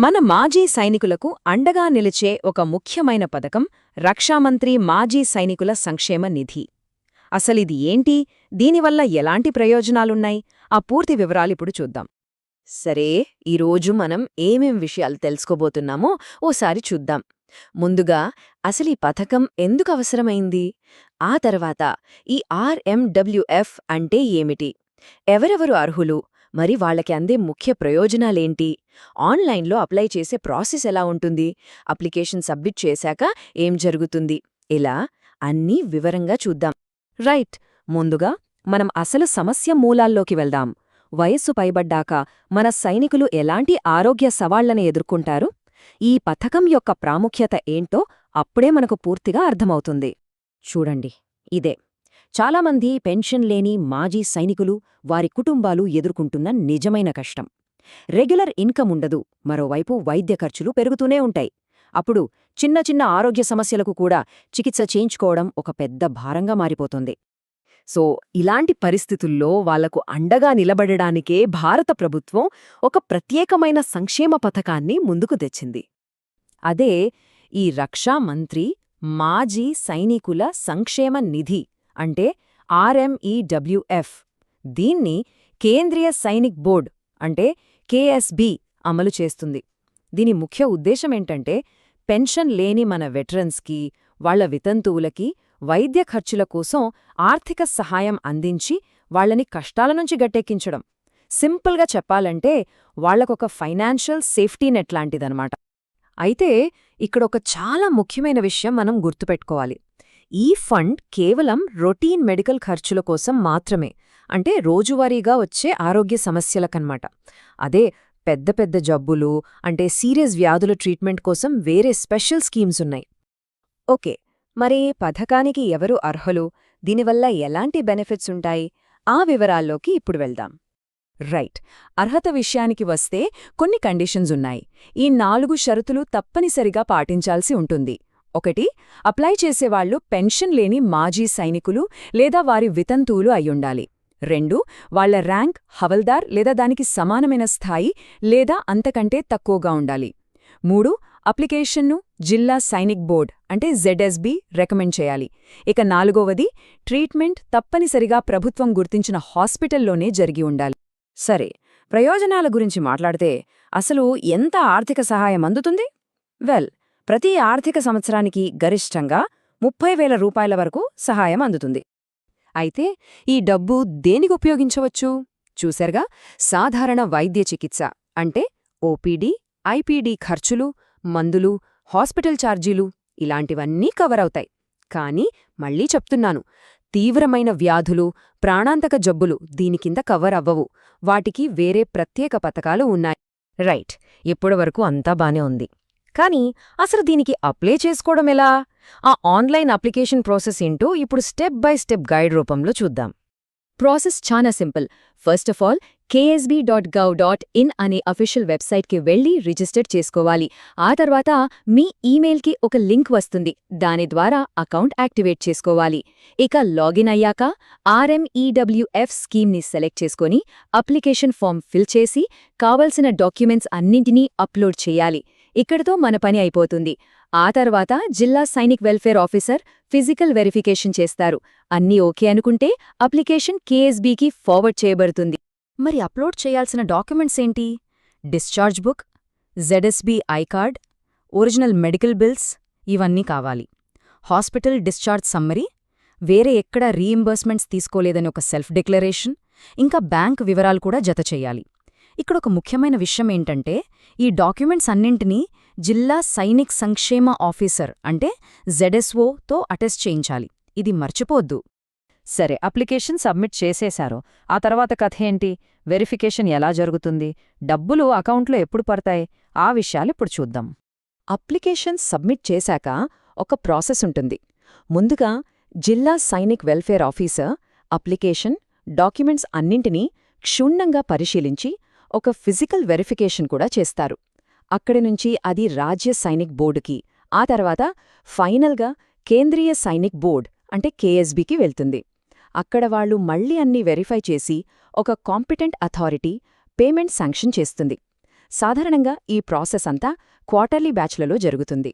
మన మాజీ సైనికులకు అండగా నిలిచే ఒక ముఖ్యమైన పథకం రక్షామంత్రి మాజీ సైనికుల సంక్షేమ నిధి. అసలిది ఏంటి, దీనివల్ల ఎలాంటి ప్రయోజనాలున్నాయి, ఆ పూర్తి వివరాలిప్పుడు చూద్దాం. సరే, ఈరోజు మనం ఏమేం విషయాలు తెలుసుకోబోతున్నామో ఓసారి చూద్దాం. ముందుగా అసలీ పథకం ఎందుకు అవసరమైంది, ఆ తర్వాత ఈ ఆర్ఎండబ్ల్యూఎఫ్ అంటే ఏమిటి, ఎవరెవరు అర్హులు, మరి వాళ్ళకి అందే ముఖ్య ప్రయోజనాలేంటి, ఆన్లైన్లో అప్లై చేసే ప్రాసెస్ ఎలా ఉంటుంది, అప్లికేషన్ సబ్మిట్ చేశాక ఏం జరుగుతుంది, ఇలా అన్నీ వివరంగా చూద్దాం. రైట్, ముందుగా మనం అసలు సమస్య మూలాల్లోకి వెళ్దాం. వయస్సు పైబడ్డాక మన సైనికులు ఎలాంటి ఆరోగ్య సవాళ్లను ఎదుర్కొంటారు? ఈ పథకం యొక్క ప్రాముఖ్యత ఏంటో అప్పుడే మనకు పూర్తిగా అర్థమవుతుంది. చూడండి, ఇదే చాలామంది పెన్షన్ లేని మాజీ సైనికులు, వారి కుటుంబాలు ఎదుర్కొంటున్న నిజమైన కష్టం. రెగ్యులర్ ఇన్కమ్ ఉండదు, మరోవైపు వైద్య ఖర్చులు పెరుగుతూనే ఉంటాయి. అప్పుడు చిన్న చిన్న ఆరోగ్య సమస్యలకు కూడా చికిత్స చేయించుకోవడం ఒక పెద్ద భారంగా మారిపోతుంది. సో ఇలాంటి పరిస్థితుల్లో వాళ్లకు అండగా నిలబడడానికే భారత ప్రభుత్వం ఒక ప్రత్యేకమైన సంక్షేమ పథకాన్ని ముందుకు తెచ్చింది. అదే ఈ రక్షా మంత్రి మాజీ సైనికుల సంక్షేమ నిధి, అంటే ఆర్ఎంఈడబ్ల్యూఎఫ్. దీన్ని కేంద్రీయ సైనిక్ బోర్డ్, అంటే కేఎస్బి అమలు చేస్తుంది. దీని ముఖ్య ఉద్దేశమేంటంటే పెన్షన్ లేని మన వెటరన్స్కి, వాళ్ల వితంతువులకి వైద్య ఖర్చుల కోసం ఆర్థిక సహాయం అందించి వాళ్లని కష్టాల నుంచి గట్టెక్కించడం. సింపుల్గా చెప్పాలంటే వాళ్లకొక ఫైనాన్షియల్ సేఫ్టీ నెట్ లాంటిదనమాట. అయితే ఇక్కడొక చాలా ముఖ్యమైన విషయం మనం గుర్తుపెట్టుకోవాలి. ఈ ఫండ్ కేవలం రొటీన్ మెడికల్ ఖర్చుల కోసం మాత్రమే, అంటే రోజువారీగా వచ్చే ఆరోగ్య సమస్యలకన్నమాట. అదే పెద్ద పెద్ద జబ్బులు, అంటే సీరియస్ వ్యాధుల ట్రీట్మెంట్ కోసం వేరే స్పెషల్ స్కీమ్స్ ఉన్నాయి. ఓకే, మరి పథకానికి ఎవరు అర్హులు, దీనివల్ల ఎలాంటి బెనిఫిట్స్ ఉంటాయి, ఆ వివరాల్లోకి ఇప్పుడు వెళ్దాం. రైట్, అర్హత విషయానికి వస్తే కొన్ని కండిషన్స్ ఉన్నాయి. ఈ 4 షరతులు తప్పనిసరిగా పాటించాల్సి ఉంటుంది. 1. అప్లై చేసేవాళ్లు పెన్షన్ లేని మాజీ సైనికులు లేదా వారి వితంతువులు అయ్యుండాలి. 2. వాళ్ల ర్యాంక్ హవల్దార్ లేదా దానికి సమానమైన స్థాయి లేదా అంతకంటే తక్కువగా ఉండాలి. 3. అప్లికేషన్ను జిల్లా సైనిక్ బోర్డ్, అంటే జెడ్ఎస్బి రికమెండ్ చేయాలి. ఇక 4వది, ట్రీట్మెంట్ తప్పనిసరిగా ప్రభుత్వం గుర్తించిన హాస్పిటల్లోనే జరిగి ఉండాలి. సరే, ప్రయోజనాల గురించి మాట్లాడితే అసలు ఎంత ఆర్థిక సహాయం అందుతుంది? ప్రతి ఆర్థిక సంవత్సరానికి గరిష్టంగా 30,000 రూపాయల వరకు సహాయం అందుతుంది. అయితే ఈ డబ్బు దేనికి ఉపయోగించవచ్చు? చూశారుగా, సాధారణ వైద్య చికిత్స, అంటే ఓపీడీ, ఐపీడీ ఖర్చులు, మందులు, హాస్పిటల్ ఛార్జీలు, ఇలాంటివన్నీ కవర్ అవుతాయి. కానీ మళ్లీ చెప్తున్నాను, తీవ్రమైన వ్యాధులు, ప్రాణాంతక జబ్బులు దీని కింద కవర్ అవ్వవు. వాటికి వేరే ప్రత్యేక పథకాలు ఉన్నాయి. రైట్, ఇప్పటివరకు అంతా బానే ఉంది. కానీ అసలు దీనికి అప్లై చేసుకోవడం ఎలా? ఆ ఆన్లైన్ అప్లికేషన్ ప్రాసెస్ ఏంటో ఇప్పుడు స్టెప్ బై స్టెప్ గైడ్ రూపంలో చూద్దాం. ప్రాసెస్ చాలా simple. First of all ksb.gov.in అనే అఫీషియల్ వెబ్సైట్కి వెళ్లి రిజిస్టర్ చేసుకోవాలి. ఆ తర్వాత మీ ఈమెయిల్కి ఒక లింక్ వస్తుంది, దాని ద్వారా అకౌంట్ యాక్టివేట్ చేసుకోవాలి. ఇక లాగిన్ అయ్యాక ఆర్ఎంఈడబ్ల్యూఎఫ్ స్కీమ్ని సెలెక్ట్ చేసుకొని అప్లికేషన్ ఫామ్ ఫిల్ చేసి కావలసిన డాక్యుమెంట్స్ అన్నింటినీ అప్లోడ్ చేయాలి. ఇక్కడితో మన పని అయిపోతుంది. ఆ తర్వాత జిల్లా Sainik welfare officer physical verification చేస్తారు. అన్నీ ఓకే అనుకుంటే అప్లికేషన్ కేఎస్బీకి ఫార్వర్డ్ చేయబడుతుంది. మరి అప్లోడ్ చేయాల్సిన డాక్యుమెంట్స్ ఏంటి? Discharge book, ZSB I card, original medical bills, ఇవన్నీ కావాలి. హాస్పిటల్ డిశ్చార్జ్ సమ్మరీ, వేరే ఎక్కడా రీయింబర్స్మెంట్స్ తీసుకోలేదని ఒక సెల్ఫ్ డిక్లరేషన్, ఇంకా బ్యాంక్ వివరాలు కూడా జతచెయ్యాలి. ఇక్కడొక ముఖ్యమైన విషయం ఏంటంటే ఈ డాక్యుమెంట్స్ అన్నింటినీ జిల్లా సైనిక్ సంక్షేమ ఆఫీసర్, అంటే జెడ్ఎస్ఓతో అటెస్ట్ చేయించాలి. ఇది మర్చిపోద్దు. సరే, అప్లికేషన్ సబ్మిట్ చేసేశారు. ఆ తర్వాత కథ ఏంటి? వెరిఫికేషన్ ఎలా జరుగుతుంది? డబ్బులు అకౌంట్లో ఎప్పుడు పడతాయి? ఆ విషయాలిప్పుడు చూద్దాం. అప్లికేషన్ సబ్మిట్ చేశాక ఒక ప్రాసెస్ ఉంటుంది. ముందుగా జిల్లా Sainik welfare officer application, documents అన్నింటినీ క్షుణ్ణంగా పరిశీలించి ఒక ఫిజికల్ వెరిఫికేషన్ కూడా చేస్తారు. అక్కడి నుంచి అది రాజ్య సైనిక్ బోర్డుకి, ఆ తర్వాత ఫైనల్గా కేంద్రీయ సైనిక్ బోర్డ్, అంటే కేఎస్బీకి వెళ్తుంది. అక్కడ వాళ్లు మళ్లీ అన్నీ వెరిఫై చేసి ఒక కాంపిటెంట్ అథారిటీ పేమెంట్ శాంక్షన్ చేస్తుంది. సాధారణంగా ఈ ప్రాసెస్ అంతా క్వార్టర్లీ బ్యాచ్లలో జరుగుతుంది.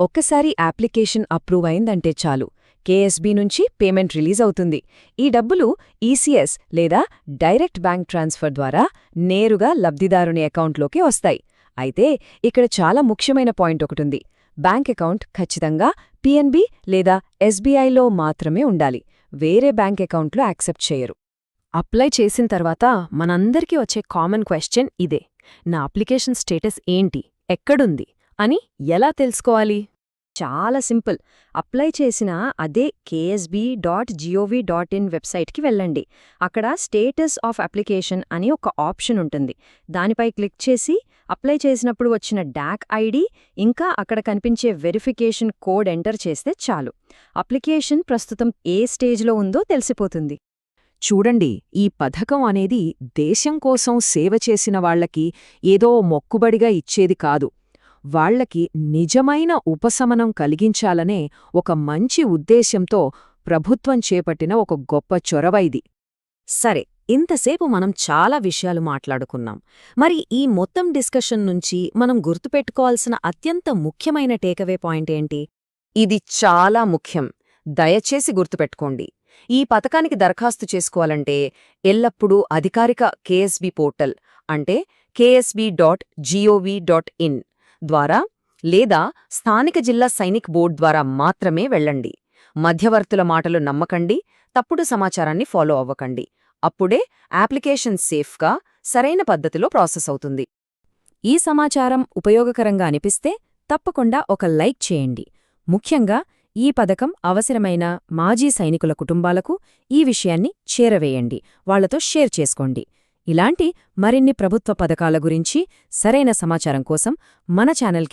ఒక్కసారి అప్లికేషన్ అప్రూవ్ అయిందంటే చాలు, కేఎస్బీ నుంచి పేమెంట్ రిలీజ్ అవుతుంది. ఈ డబ్బులు ఈసీఎస్ లేదా డైరెక్ట్ బ్యాంక్ ట్రాన్స్ఫర్ ద్వారా నేరుగా లబ్ధిదారుని అకౌంట్లోకి వస్తాయి. అయితే ఇక్కడ చాలా ముఖ్యమైన పాయింట్ ఒకటుంది. బ్యాంక్ అకౌంట్ ఖచ్చితంగా పిఎన్బి లేదా ఎస్బీఐలో మాత్రమే ఉండాలి. వేరే బ్యాంక్ అకౌంట్లో యాక్సెప్ట్ చేయరు. అప్లై చేసిన తర్వాత మనందరికీ వచ్చే కామన్ క్వశ్చన్ ఇదే: నా అప్లికేషన్ స్టేటస్ ఏంటి, ఎక్కడుంది అని ఎలా తెలుసుకోవాలి? చాలా సింపుల్. అప్లై చేసిన అదే ksb.gov.in వెబ్సైట్కి వెళ్ళండి. అక్కడ స్టేటస్ ఆఫ్ అప్లికేషన్ అని ఒక ఆప్షన్ ఉంటుంది. దానిపై క్లిక్ చేసి అప్లై చేసినప్పుడు వచ్చిన డాక్ ఐడి ఇంకా అక్కడ కనిపించే వెరిఫికేషన్ కోడ్ ఎంటర్ చేస్తే చాలు. అప్లికేషన్ ప్రస్తుతం ఏ స్టేజ్లో ఉందో తెలిసిపోతుంది. చూడండి, ఈ పథకం అనేది దేశం కోసం సేవ చేసిన వాళ్లకి ఏదో మొక్కుబడిగా ఇచ్చేది కాదు. వాళ్లకి నిజమైన ఉపశమనం కలిగించాలనే ఒక మంచి ఉద్దేశ్యంతో ప్రభుత్వం చేపట్టిన ఒక గొప్ప చొరవ ఇది. సరే, ఇంతసేపు మనం చాలా విషయాలు మాట్లాడుకున్నాం. మరి ఈ మొత్తం డిస్కషన్ నుంచి మనం గుర్తుపెట్టుకోవాల్సిన అత్యంత ముఖ్యమైన టేకవే పాయింట్ ఏంటి? ఇది చాలా ముఖ్యం. దయచేసి గుర్తుపెట్టుకోండి. ఈ పథకానికి దరఖాస్తు చేసుకోవాలంటే ఎల్లప్పుడూ అధికారిక కేఎస్బీ పోర్టల్ అంటే ksb.gov.in ద్వారా లేదా స్థానిక జిల్లా సైనిక్ బోర్డ్ ద్వారా మాత్రమే వెళ్ళండి. మధ్యవర్తుల మాటలు నమ్మకండి, తప్పుడు సమాచారాన్ని ఫాలో అవ్వకండి. అప్పుడే అప్లికేషన్ సేఫ్గా, సరైన పద్ధతిలో ప్రాసెస్ అవుతుంది. ఈ సమాచారం ఉపయోగకరంగా అనిపిస్తే తప్పకుండా ఒక లైక్ చేయండి. ముఖ్యంగా ఈ పథకం అవసరమైన మాజీ సైనికుల కుటుంబాలకు ఈ విషయాన్ని చేరవేయండి, వాళ్లతో షేర్ చేసుకోండి. ఇలాంటి మరిన్ని ప్రభుత్వ పథకాల గురించి సరైన సమాచారం కోసం మన ఛానల్కి